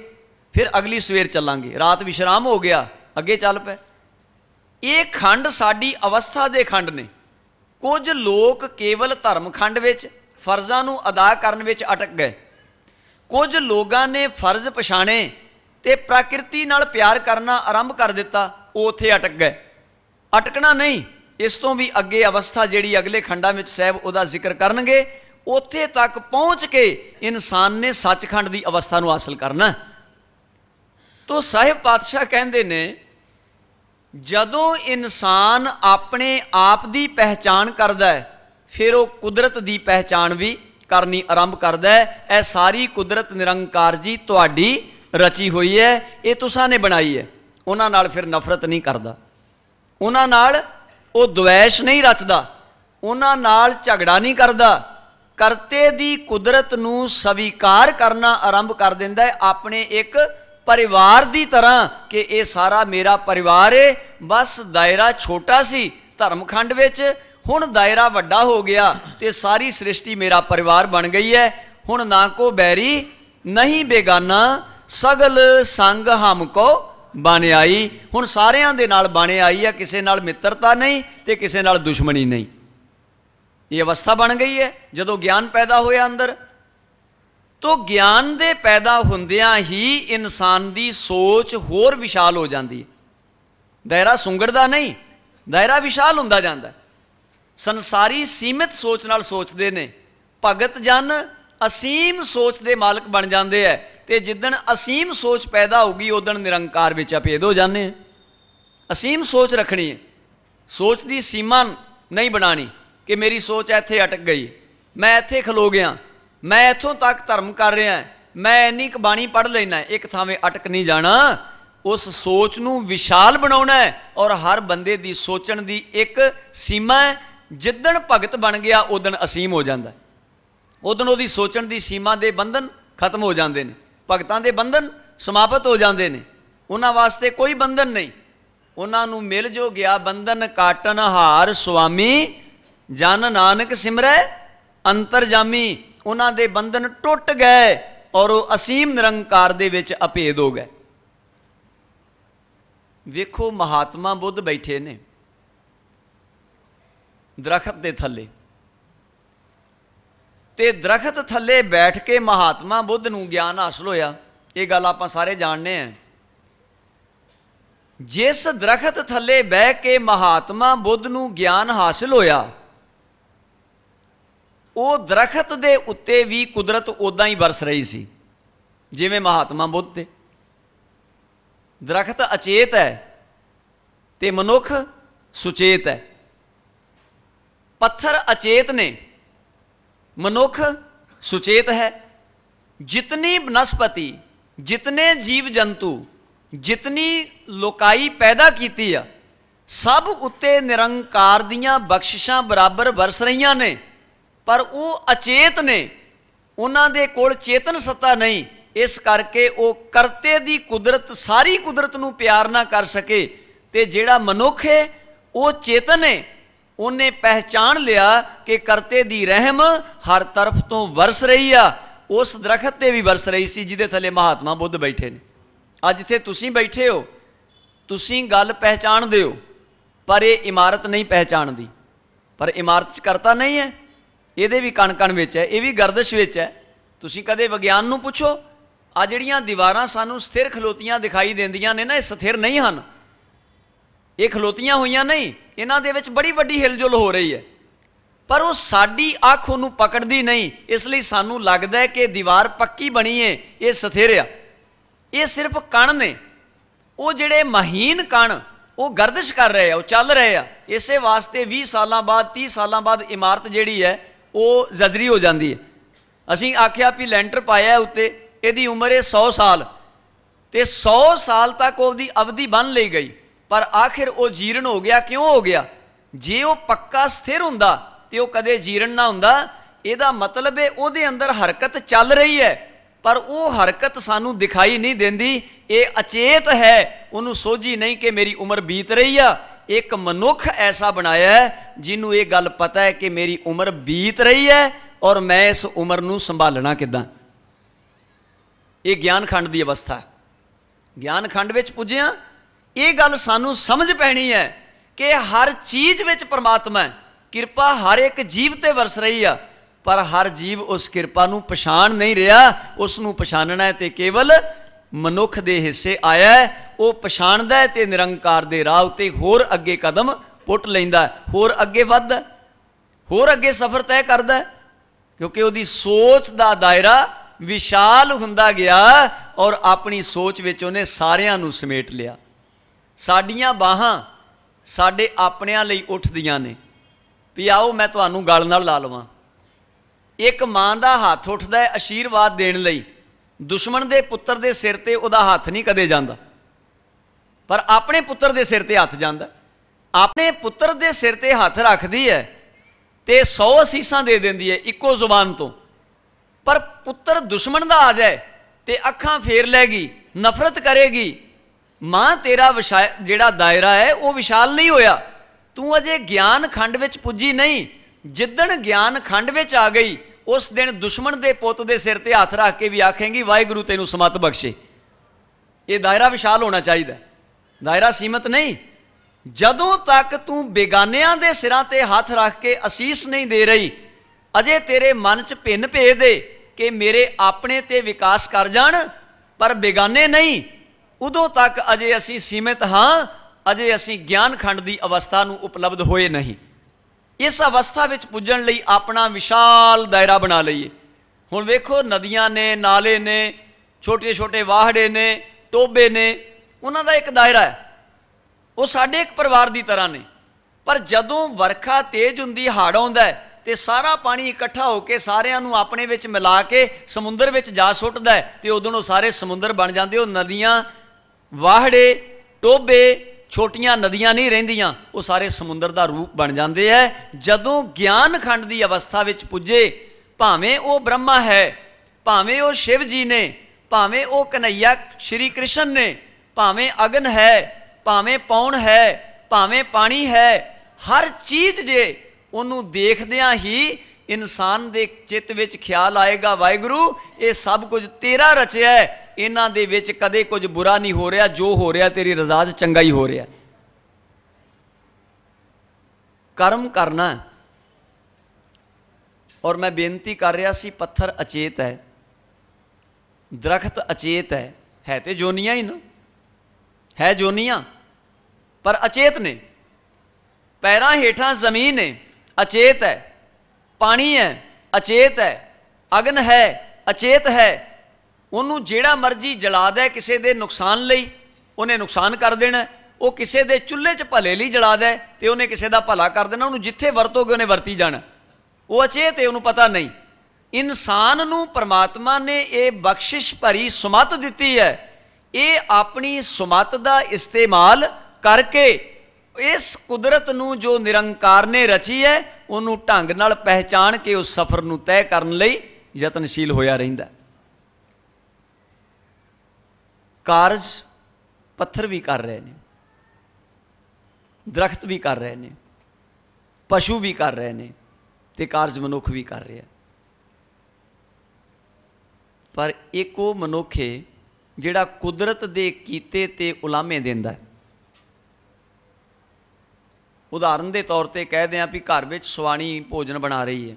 फिर अगली सवेर चलांगे, रात विश्राम हो गया, अगे चल पे। ये खंड साडी अवस्था दे खंड ने। कुछ लोग केवल धर्म खंड विच फर्जां नूं अदा करन विच अटक गए, कुछ लोगों ने फर्ज पछाणे ते प्रकृति नाल प्यार करना आरंभ कर दिता, वो उत्थे अटक गए। अटकना नहीं, इस तो भी अगे अवस्था जिहड़ी अगले खंडां विच साहब उहदा जिक्र करनगे, उत्थे तक पहुँच के इंसान ने सचखंड की अवस्था नूं हासिल करना। तो साहिब पातशाह कहंदे ने जदों इंसान अपने आप की पहचान करदा है, फिर वो कुदरत की पहचान भी करनी आरंभ करदा है। यह सारी कुदरत निरंकार जी तुहाडी रची हुई है, ये तुसां ने बनाई है। उन्हां नाल फिर नफरत नहीं करदा, उन्हां नाल वो द्वैश नहीं रचदा, उन्हां नाल झगड़ा नहीं करदा। करते दी कुदरत नूं स्वीकार करना आरंभ कर दिंदा है अपने एक परिवार की तरह कि ये सारा मेरा परिवार है। बस दायरा छोटा सी धर्मखंड विच, हुण दायरा वड्डा हो गया तो सारी सृष्टि मेरा परिवार बन गई है। हुण ना को बैरी नहीं बेगाना, सगल संग हमको बन आई। हुण सारियां दे नाल बन आई है, किसी नाल मित्रता नहीं तो किसी नाल दुश्मनी नहीं। ये अवस्था बन गई है जदों ज्ञान पैदा होया अंदर। तो ज्ञान दे पैदा हुंदियां ही इंसान की सोच होर विशाल हो जाती है। दायरा सुंगड़दा नहीं, दायरा विशाल हुंदा जांदा है। संसारी सीमित सोच नाल सोचते ने, भगत जन असीम सोच के मालक बन जाते हैं ਤੇ ਜਿੱਦਣ ਅਸੀਮ ਸੋਚ ਪੈਦਾ ਹੋਊਗੀ ਉਦਣ ਨਿਰੰਕਾਰ ਵਿੱਚ ਅਭੇਦ ਹੋ ਜਾਂਦੇ ਆ। ਅਸੀਮ ਸੋਚ ਰੱਖਣੀ ਹੈ, ਸੋਚ ਦੀ ਸੀਮਾ ਨਹੀਂ ਬਣਾਣੀ ਕਿ ਮੇਰੀ ਸੋਚ ਇੱਥੇ ਅਟਕ ਗਈ, ਮੈਂ ਇੱਥੇ ਖਲੋ ਗਿਆ, ਮੈਂ ਇੱਥੋਂ ਤੱਕ ਧਰਮ ਕਰ ਰਿਹਾ, ਮੈਂ ਇੰਨੀ ਕੁ ਬਾਣੀ ਪੜ੍ਹ ਲੈਣਾ, ਇੱਕ ਥਾਵੇਂ ਅਟਕ ਨਹੀਂ ਜਾਣਾ। ਉਸ ਸੋਚ ਨੂੰ ਵਿਸ਼ਾਲ ਬਣਾਉਣਾ ਹੈ ਔਰ ਹਰ ਬੰਦੇ ਦੀ ਸੋਚਣ ਦੀ ਇੱਕ ਸੀਮਾ ਹੈ। ਜਿੱਦਣ ਭਗਤ ਬਣ ਗਿਆ ਉਦਣ ਅਸੀਮ ਹੋ ਜਾਂਦਾ, ਉਦਣ ਉਹਦੀ ਸੋਚਣ ਦੀ ਸੀਮਾ ਦੇ ਬੰਧਨ ਖਤਮ ਹੋ ਜਾਂਦੇ ਨੇ, ਭਗਤਾਂ ਦੇ ਬੰਧਨ ਸਮਾਪਤ ਹੋ ਜਾਂਦੇ ਨੇ। ਉਹਨਾਂ ਵਾਸਤੇ ਕੋਈ ਬੰਧਨ ਨਹੀਂ, ਉਹਨਾਂ ਨੂੰ ਮਿਲ ਜੋ ਗਿਆ ਬੰਧਨ ਕਾਟਨ ਹਾਰ ਸੁਆਮੀ, ਜਨ ਨਾਨਕ ਸਿਮਰੈ ਅੰਤਰਜਾਮੀ। ਉਹਨਾਂ ਦੇ ਬੰਧਨ ਟੁੱਟ ਗਏ ਔਰ ਉਹ ਅਸੀਮ ਨਿਰੰਕਾਰ ਦੇ ਵਿੱਚ ਅਭੇਦ ਹੋ ਗਏ। ਵੇਖੋ ਮਹਾਤਮਾ ਬੁੱਧ ਬੈਠੇ ਨੇ ਦਰਖਤ ਦੇ ਥੱਲੇ, ਤੇ ਦਰਖਤ ਥੱਲੇ ਬੈਠ ਕੇ ਮਹਾਤਮਾ ਬੁੱਧ ਨੂੰ ਗਿਆਨ ਹਾਸਲ ਹੋਇਆ। ਇਹ ਗੱਲ ਆਪਾਂ ਸਾਰੇ ਜਾਣਦੇ ਹਾਂ। ਜਿਸ ਦਰਖਤ ਥੱਲੇ ਬਹਿ ਕੇ ਮਹਾਤਮਾ ਬੁੱਧ ਨੂੰ ਗਿਆਨ ਹਾਸਲ ਹੋਇਆ, ਉਹ ਦਰਖਤ ਦੇ ਉੱਤੇ ਵੀ ਕੁਦਰਤ ਉਦਾਂ ਹੀ ਵਰਸ ਰਹੀ ਸੀ ਜਿਵੇਂ ਮਹਾਤਮਾ ਬੁੱਧ ਤੇ। ਦਰਖਤ ਅਚੇਤ ਹੈ ਤੇ ਮਨੁੱਖ ਸੁਚੇਤ ਹੈ। ਪੱਥਰ ਅਚੇਤ ਨੇ, ਮਨੁੱਖ ਸੁਚੇਤ ਹੈ। ਜਿਤਨੀ ਬਨਸਪਤੀ, ਜਿਤਨੇ ਜੀਵ ਜੰਤੂ, ਜਿਤਨੀ ਲੋਕਾਈ ਪੈਦਾ ਕੀਤੀ ਆ, ਸਭ ਉੱਤੇ ਨਿਰੰਕਾਰ ਦੀਆਂ ਬਖਸ਼ਿਸ਼ਾਂ ਬਰਾਬਰ ਵਰਸ ਰਹੀਆਂ ਨੇ, ਪਰ ਉਹ ਅਚੇਤ ਨੇ, ਉਹਨਾਂ ਦੇ ਕੋਲ ਚੇਤਨ ਸੱਤਾ ਨਹੀਂ। ਇਸ ਕਰਕੇ ਉਹ ਕਰਤੇ ਦੀ ਕੁਦਰਤ, ਸਾਰੀ ਕੁਦਰਤ ਨੂੰ ਪਿਆਰ ਨਾ ਕਰ ਸਕੇ। ਤੇ ਜਿਹੜਾ ਮਨੁੱਖ ਹੈ ਉਹ ਚੇਤਨ ਹੈ, ਉਹਨੇ ਪਹਿਚਾਣ ਲਿਆ ਕਿ ਕਰਤੇ ਦੀ ਰਹਿਮ ਹਰ ਤਰਫ ਤੋਂ ਵਰਸ ਰਹੀ ਆ। ਉਸ ਦਰਖਤ ਤੇ ਵੀ ਵਰਸ ਰਹੀ ਸੀ ਜਿਹਦੇ ਥੱਲੇ ਮਹਾਤਮਾ ਬੁੱਧ ਬੈਠੇ ਨੇ। ਅੱਜ ਜਿੱਥੇ ਤੁਸੀਂ ਬੈਠੇ ਹੋ, ਤੁਸੀਂ ਗੱਲ ਪਹਿਚਾਣਦੇ ਹੋ, ਪਰ ਇਹ ਇਮਾਰਤ ਨਹੀਂ ਪਹਿਚਾਣਦੀ। ਪਰ ਇਮਾਰਤ 'ਚ ਕਰਤਾ ਨਹੀਂ ਹੈ, ਇਹਦੇ ਵੀ ਕਣ ਕਣ ਵਿੱਚ ਹੈ, ਇਹ ਵੀ ਗਰਦਸ਼ ਵਿੱਚ ਹੈ। ਤੁਸੀਂ ਕਦੇ ਵਿਗਿਆਨ ਨੂੰ ਪੁੱਛੋ, ਆ ਜਿਹੜੀਆਂ ਦੀਵਾਰਾਂ ਸਾਨੂੰ ਸਥਿਰ ਖਲੋਤੀਆਂ ਦਿਖਾਈ ਦਿੰਦੀਆਂ ਨੇ ਨਾ, ਇਹ ਸਥਿਰ ਨਹੀਂ ਹਨ, ਇਹ ਖਲੋਤੀਆਂ ਹੋਈਆਂ ਨਹੀਂ, ਇਹਨਾਂ ਦੇ ਵਿੱਚ ਬੜੀ ਵੱਡੀ ਹਿਲਜੁਲ ਹੋ ਰਹੀ ਹੈ, ਪਰ ਉਹ ਸਾਡੀ ਅੱਖ ਉਹਨੂੰ ਪਕੜਦੀ ਨਹੀਂ। ਇਸ ਲਈ ਸਾਨੂੰ ਲੱਗਦਾ ਹੈ ਕਿ ਦੀਵਾਰ ਪੱਕੀ ਬਣੀ ਹੈ, ਇਹ ਸਥਿਰ ਆ। ਇਹ ਸਿਰਫ ਕਣ ਨੇ, ਉਹ ਜਿਹੜੇ ਮਹੀਨ ਕਣ ਉਹ ਗਰਦਸ਼ ਕਰ ਰਹੇ ਆ, ਉਹ ਚੱਲ ਰਹੇ ਆ। ਇਸੇ ਵਾਸਤੇ 20 ਸਾਲਾਂ ਬਾਅਦ, 30 ਸਾਲਾਂ ਬਾਅਦ ਇਮਾਰਤ ਜਿਹੜੀ ਹੈ ਉਹ ਜ਼ਜਰੀ ਹੋ ਜਾਂਦੀ ਹੈ। ਅਸੀਂ ਆਖਿਆ ਵੀ ਲੈਂਟਰ ਪਾਇਆ ਉੱਤੇ, ਇਹਦੀ ਉਮਰ ਹੈ 100 ਸਾਲ, ਤੇ 100 ਸਾਲ ਤੱਕ ਉਹਦੀ ਅਵਧੀ ਬੰਨ ਲਈ ਗਈ, ਪਰ ਆਖਿਰ ਉਹ ਜੀਰਨ ਹੋ ਗਿਆ। ਕਿਉਂ ਹੋ ਗਿਆ? ਜੇ ਉਹ ਪੱਕਾ ਸਥਿਰ ਹੁੰਦਾ ਤੇ ਉਹ ਕਦੇ ਜੀਰਨ ਨਾ ਹੁੰਦਾ। ਇਹਦਾ ਮਤਲਬ ਹੈ ਉਹਦੇ ਅੰਦਰ ਹਰਕਤ ਚੱਲ ਰਹੀ ਹੈ, ਪਰ ਉਹ ਹਰਕਤ ਸਾਨੂੰ ਦਿਖਾਈ ਨਹੀਂ ਦਿੰਦੀ। ਇਹ ਅਚੇਤ ਹੈ, ਉਹਨੂੰ ਸੋਝੀ ਨਹੀਂ ਕਿ ਮੇਰੀ ਉਮਰ ਬੀਤ ਰਹੀ ਆ। ਇੱਕ ਮਨੁੱਖ ਐਸਾ ਬਣਾਇਆ ਹੈ ਜਿਹਨੂੰ ਇਹ ਗੱਲ ਪਤਾ ਹੈ ਕਿ ਮੇਰੀ ਉਮਰ ਬੀਤ ਰਹੀ ਹੈ ਔਰ ਮੈਂ ਇਸ ਉਮਰ ਨੂੰ ਸੰਭਾਲਣਾ ਕਿੱਦਾਂ। ਇਹ ਗਿਆਨ ਖੰਡ ਦੀ ਅਵਸਥਾ। ਗਿਆਨ ਖੰਡ ਵਿੱਚ ਪੁੱਜਿਆ, ਇਹ ਗੱਲ ਸਾਨੂੰ ਸਮਝ ਪੈਣੀ ਹੈ ਕਿ ਹਰ ਚੀਜ਼ ਵਿੱਚ ਪਰਮਾਤਮਾ ਹੈ। ਕਿਰਪਾ ਹਰ ਇੱਕ ਜੀਵ ਤੇ ਵਰਸ ਰਹੀ ਆ, ਪਰ ਹਰ ਜੀਵ ਉਸ ਕਿਰਪਾ ਨੂੰ ਪਛਾਣ ਨਹੀਂ ਰਿਹਾ। ਉਸ ਨੂੰ ਪਛਾਣਨਾ ਹੈ ਤੇ ਕੇਵਲ ਮਨੁੱਖ ਦੇ ਹਿੱਸੇ ਆਇਆ ਹੈ। ਉਹ ਪਛਾਣਦਾ ਹੈ ਤੇ ਨਿਰੰਕਾਰ ਦੇ ਰਾਹ ਉੱਤੇ ਹੋਰ ਅੱਗੇ ਕਦਮ ਪੁੱਟ ਲੈਂਦਾ, ਹੋਰ ਅੱਗੇ ਵੱਧਦਾ, ਹੋਰ ਅੱਗੇ ਸਫ਼ਰ ਤੈਅ ਕਰਦਾ, ਕਿਉਂਕਿ ਉਹਦੀ ਸੋਚ ਦਾ ਦਾਇਰਾ ਵਿਸ਼ਾਲ ਹੁੰਦਾ ਗਿਆ ਔਰ ਆਪਣੀ ਸੋਚ ਵਿੱਚ ਉਹਨੇ ਸਾਰਿਆਂ ਨੂੰ ਸਮੇਟ ਲਿਆ। ਸਾਡੀਆਂ ਬਾਹਾਂ ਸਾਡੇ ਆਪਣਿਆਂ ਲਈ ਉੱਠਦੀਆਂ ਨੇ ਵੀ ਆਓ ਮੈਂ ਤੁਹਾਨੂੰ ਗਲ ਨਾਲ ਲਾ ਲਵਾਂ। ਇੱਕ ਮਾਂ ਦਾ ਹੱਥ ਉੱਠਦਾ ਹੈ ਆਸ਼ੀਰਵਾਦ ਦੇਣ ਲਈ, ਦੁਸ਼ਮਣ ਦੇ ਪੁੱਤਰ ਦੇ ਸਿਰ ਤੇ ਉਹਦਾ ਹੱਥ ਨਹੀਂ ਕਦੇ ਜਾਂਦਾ, ਪਰ ਆਪਣੇ ਪੁੱਤਰ ਦੇ ਸਿਰ ਤੇ ਹੱਥ ਜਾਂਦਾ। ਆਪਣੇ ਪੁੱਤਰ ਦੇ ਸਿਰ ਤੇ ਹੱਥ ਰੱਖਦੀ ਹੈ ਤੇ 100 ਅਸੀਸਾਂ ਦੇ ਦਿੰਦੀ ਹੈ ਇੱਕੋ ਜ਼ੁਬਾਨ ਤੋਂ, ਪਰ ਪੁੱਤਰ ਦੁਸ਼ਮਣ ਦਾ ਆ ਜਾਏ ਤੇ ਅੱਖਾਂ ਫੇਰ ਲੈਗੀ, ਨਫ਼ਰਤ ਕਰੇਗੀ। ਮਾਂ ਤੇਰਾ ਜਿਹੜਾ ਦਾਇਰਾ ਹੈ ਉਹ ਵਿਸ਼ਾਲ ਨਹੀਂ ਹੋਇਆ, ਤੂੰ ਅਜੇ ਗਿਆਨ ਖੰਡ ਵਿੱਚ ਪੁੱਜੀ ਨਹੀਂ। ਜਿੱਦਣ ਗਿਆਨ ਖੰਡ ਵਿੱਚ ਆ ਗਈ ਉਸ ਦਿਨ ਦੁਸ਼ਮਣ ਦੇ ਪੁੱਤ ਦੇ ਸਿਰ ਤੇ ਹੱਥ ਰੱਖ ਕੇ ਵੀ ਆਖੇਂਗੀ ਵਾਹਿਗੁਰੂ ਤੈਨੂੰ ਸਮਤ ਬਖਸ਼ੇ। ਇਹ ਦਾਇਰਾ ਵਿਸ਼ਾਲ ਹੋਣਾ ਚਾਹੀਦਾ, ਦਾਇਰਾ ਸੀਮਤ ਨਹੀਂ। ਜਦੋਂ ਤੱਕ ਤੂੰ ਬੇਗਾਨਿਆਂ ਦੇ ਸਿਰਾਂ ਤੇ ਹੱਥ ਰੱਖ ਕੇ ਅਸੀਸ ਨਹੀਂ ਦੇ ਰਹੀ, ਅਜੇ ਤੇਰੇ ਮਨ 'ਚ ਭਿੰਨ ਭੇਦ ਏ ਕਿ ਮੇਰੇ ਆਪਣੇ ਤੇ ਵਿਕਾਸ ਕਰ ਜਾਣ ਪਰ ਬੇਗਾਨੇ ਨਹੀਂ, ਉਦੋਂ ਤੱਕ ਅਜੇ ਅਸੀਂ ਸੀਮਿਤ ਹਾਂ, ਅਜੇ ਅਸੀਂ ਗਿਆਨ ਖੰਡ ਦੀ ਅਵਸਥਾ ਨੂੰ ਉਪਲਬਧ ਹੋਏ ਨਹੀਂ। ਇਸ ਅਵਸਥਾ ਵਿੱਚ ਪੁੱਜਣ ਲਈ ਆਪਣਾ ਵਿਸ਼ਾਲ ਦਾਇਰਾ ਬਣਾ ਲਈਏ। ਹੁਣ ਵੇਖੋ ਨਦੀਆਂ ਨੇ, ਨਾਲੇ ਨੇ, छोटे छोटे वाहड़े ने, टोबे ने, उन्हां दा एक दायरा है, वो साडे एक परिवार की तरह ने। पर जदों वरखा तेज हुंदी, हड़ आउंदा है, तो सारा पानी इकट्ठा होकर सारिਆਂ ਨੂੰ अपने विच मिला के समुंदर विच जा सुੱਟਦਾ है, तो उदों वो सारे समुंदर बन जाते। वो नदियाँ, वाहड़े, टोबे, छोटियां नदियां नहीं रहिंदियां, वो सारे समुंदर का रूप बन जाते हैं। जदों ज्ञान खंड की अवस्था विच पुजे, भावें वो ब्रह्मा है, भावें वो शिव जी ने, भावें वो कन्हैया श्री कृष्ण ने, भावें अगन है, भावें पौन है, भावें पानी है, हर चीज़ जे उन्होंने देखदियां ही इंसान दे चित्त विच ख्याल आएगा, वाहिगुरू ये सब कुछ तेरा रचिया है, इन्हां दे विच कदे कुछ बुरा नहीं हो रहा, जो हो रहा तेरी रज़ा च चंगा ही हो रहा। कर्म करना। और मैं बेनती कर रहा सी, पत्थर अचेत है, दरख्त अचेत है तो जोनियां ही ना, है जोनियां पर अचेत ने। पैरां हेठां जमीन है, अचेत है, पानी है, अचेत है, अग्न है, अचेत है। उन्होंने जेड़ा मर्जी जला दे किसी के नुकसान लई, उन्हें नुकसान कर देना। वो किसी के चुल्हे च भले लिए जला दे तो उन्हें किसी का भला कर देना। उन्होंने जिथे वरतोगे उन्हें वरती जाना। वो अचेत है, उन्होंने पता नहीं। इंसान नूं परमात्मा ने ये बख्शिश भरी सुमत दी है, ये अपनी सुमत का इस्तेमाल करके इस कुदरत नूं जो निरंकार ने रची है उन्होंने ढंग नाल पहचान के उस सफ़र नूं तय करन लई यतनशील होया रहिंदा। कारज पत्थर भी कर रहे हैं, दरख्त भी कर रहे हैं, पशु भी कर रहे हैं, ते कारज मनुख भी कर रहा है। पर एक वो मनुख है जिहड़ा कुदरत दे कीते ते उलामे दिंदा है। उदाहरण के तौर पर कह दें भी घर में सुआणी भोजन बना रही है,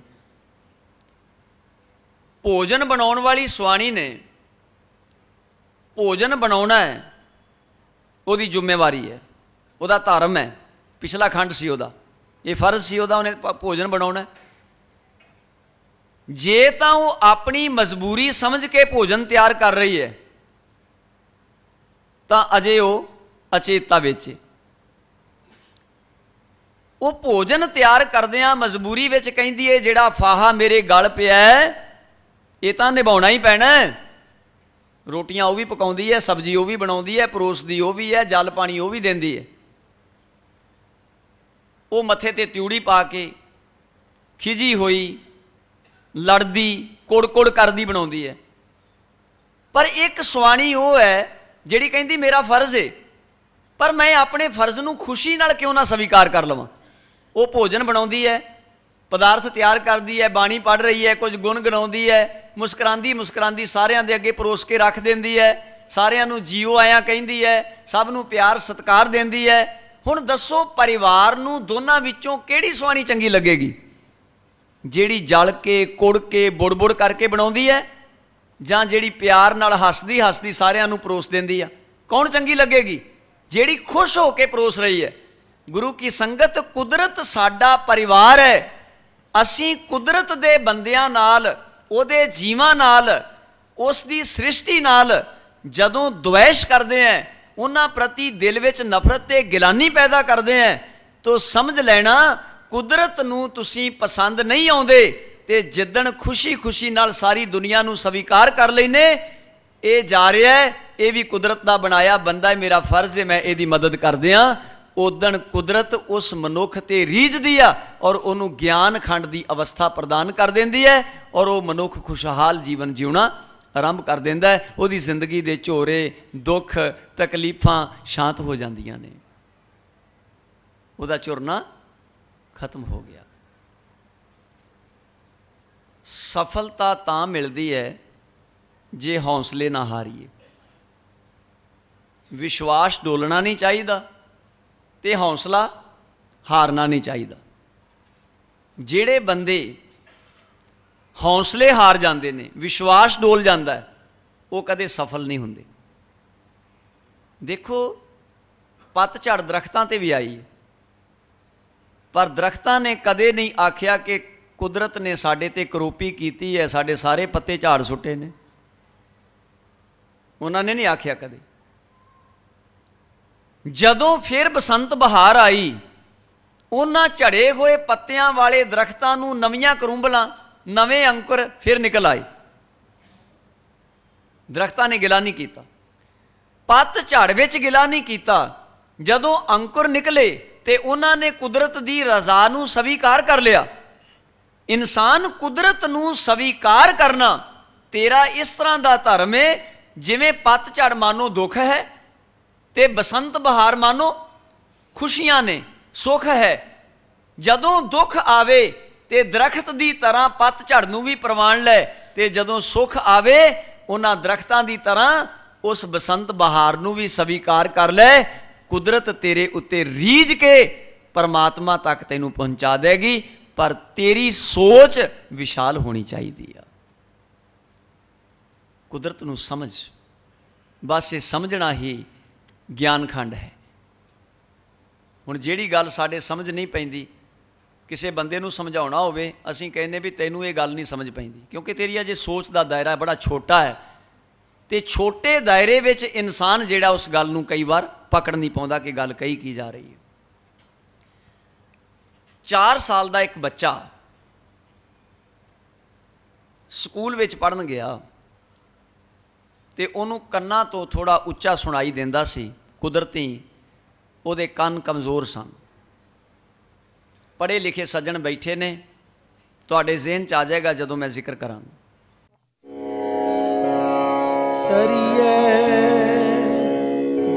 भोजन बनाने वाली सुआणी ने भोजन बनाना है, उसकी जिम्मेवारी है, वह धर्म है। पिछला खंड सी वह, ये फर्ज सी वह, उन्हें भोजन बनाना। जे तो वो अपनी मजबूरी समझ के भोजन तैयार कर रही है तो अजे वो अचेतता विच है। वो भोजन तैयार करदियां मजबूरी विच कहिंदी है जिहड़ा फाहा मेरे गल पिया है ये तो निभाउणा ही पैना है। रोटियां वो भी पकाउंदी है, सब्जी वो भी बनाउंदी है, परोसदी वो भी है, जल पानी वो भी देंदी है। वो मत्थे ते त्यूड़ी पा के खिजी हुई लड़दी कुड़ कुड़ करदी बनाउंदी है। पर एक सुआणी वो है जिहड़ी कहिंदी मेरा फर्ज है, पर मैं अपने फर्ज नूं खुशी नाल क्यों ना स्वीकार कर लवां। वो भोजन बनाउंदी है, पदार्थ तैयार करदी है, बाणी पढ़ रही है, कुछ गुण गणाउंदी है, मुस्करांदी मुस्करांदी सारियां दे अगे परोस के रख देंदी है, सारियां नूं जीओ आया कहिंदी है, सब नूं प्यार सत्कार देंदी है। हुण दसो परिवार नूं दोनां विचों किहड़ी सुआणी चंगी लगेगी? जिहड़ी जल के कुड़ के बुड़ बुड़ करके बनाउंदी है जां जिहड़ी प्यार नाल हसदी हसदी सारियां नूं परोस देंदी है? कौन चंगी लगेगी? जिहड़ी खुश हो के परोस रही है। गुरु की संगत कुदरत साडा परिवार है। असीं कुदरत दे बंदियां नाल, उहदे जीवां नाल, उस दी सृष्टि नाल जदों द्वेष करते हैं, उन्हां प्रति दिल विच नफरत ते गिलानी पैदा करते हैं, तो समझ लेना कुदरत नूं तुसीं पसंद नहीं आउंदे ते जिद्दण खुशी खुशी नाल सारी दुनिया नूं स्वीकार कर लैने ये जा रहा है, ये भी कुदरत दा बनाया बंदा है, मेरा फर्ज है मैं इसदी मदद कर दियां। उदण कुदरत उस मनुख ते रीझदी आ और उन्हों ज्ञान खंड की अवस्था प्रदान कर देंदी है और वह मनुख खुशहाल जीवन जीना आरंभ कर देंदा है। उहदी जिंदगी दे झोरे दुख तकलीफां शांत हो जांदियां ने, उहदा झुरना खत्म हो गया। सफलता तां मिलदी है जे हौसले ना हारीए। विश्वास डोलना नहीं चाहिए ते हौसला हारना नहीं चाहिए। जिहड़े बंदे हौसले हार जाते हैं, विश्वास डोल जाता है, वो कदे सफल नहीं होंगे। देखो पतझड़ दरख्तां ते भी आई है, पर दरख्तां ने कदे नहीं आख्या कि कुदरत ने साडे ते करोपी कीती है, साडे सारे पत्ते झाड़ सुट्टे ने। उन्होंने नहीं आख्या कदे। जदों फिर बसंत बहार आई, उन्हां झड़े हुए पत्तियां वाले दरख्तां नूं नवीं करूंबलां, नवे अंकुर फिर निकल आए। दरख्तां ने गिला नहीं किया, पत्त झड़ विच गिला नहीं किया। जदों अंकुर निकले तो उन्होंने कुदरत की रजा नूं स्वीकार कर लिया। इंसान कुदरत नूं स्वीकार करना तेरा इस तरह का धर्म है जिवें पतझड़ मानो दुख है ते बसंत बहार मानो खुशियां ने, सुख है। जदों दुख आवे ते दरख्त की तरह पतझड़ नूं भी परवान लै, ते जदों सुख आवे उन्हां दरख्तां की तरह उस बसंत बहार नूं भी स्वीकार कर लै। कुदरत तेरे उत्ते रीझ के परमात्मा तक तैनूं पहुंचा देगी, पर तेरी सोच विशाल होनी चाहिए। कुदरत नूं समझ, बस ये समझना ही ज्ञान खंड है। हुण जिहड़ी गल साडे समझ नहीं पैंदी, किसी बंदे नूं समझाउणा होवे, असीं कहने भी तैनूं ये गल नहीं समझ पैंदी, क्योंकि तेरी अजे सोच का दायरा बड़ा छोटा है, तो छोटे दायरे विच इंसान जिहड़ा उस गल नूं कई बार पकड़ नहीं पाउंदा कि गल कही की जा रही है। 4 साल का एक बच्चा स्कूल विच पढ़न गया, तो उन्होंने कन्ना तो थोड़ा उच्चा सुनाई देंदा सी। कुदरती उहदे कंन कमज़ोर सन। पढ़े लिखे सज्जन बैठे ने, तुहाडे ज़हन च आ जाएगा जदों मैं जिक्र करांगा। करिए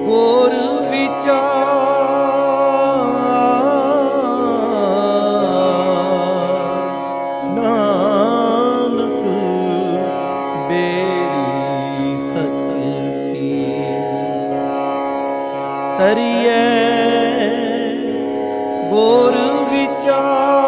गोर विचार नानक बेड़ी सच की। करिए गोर विचार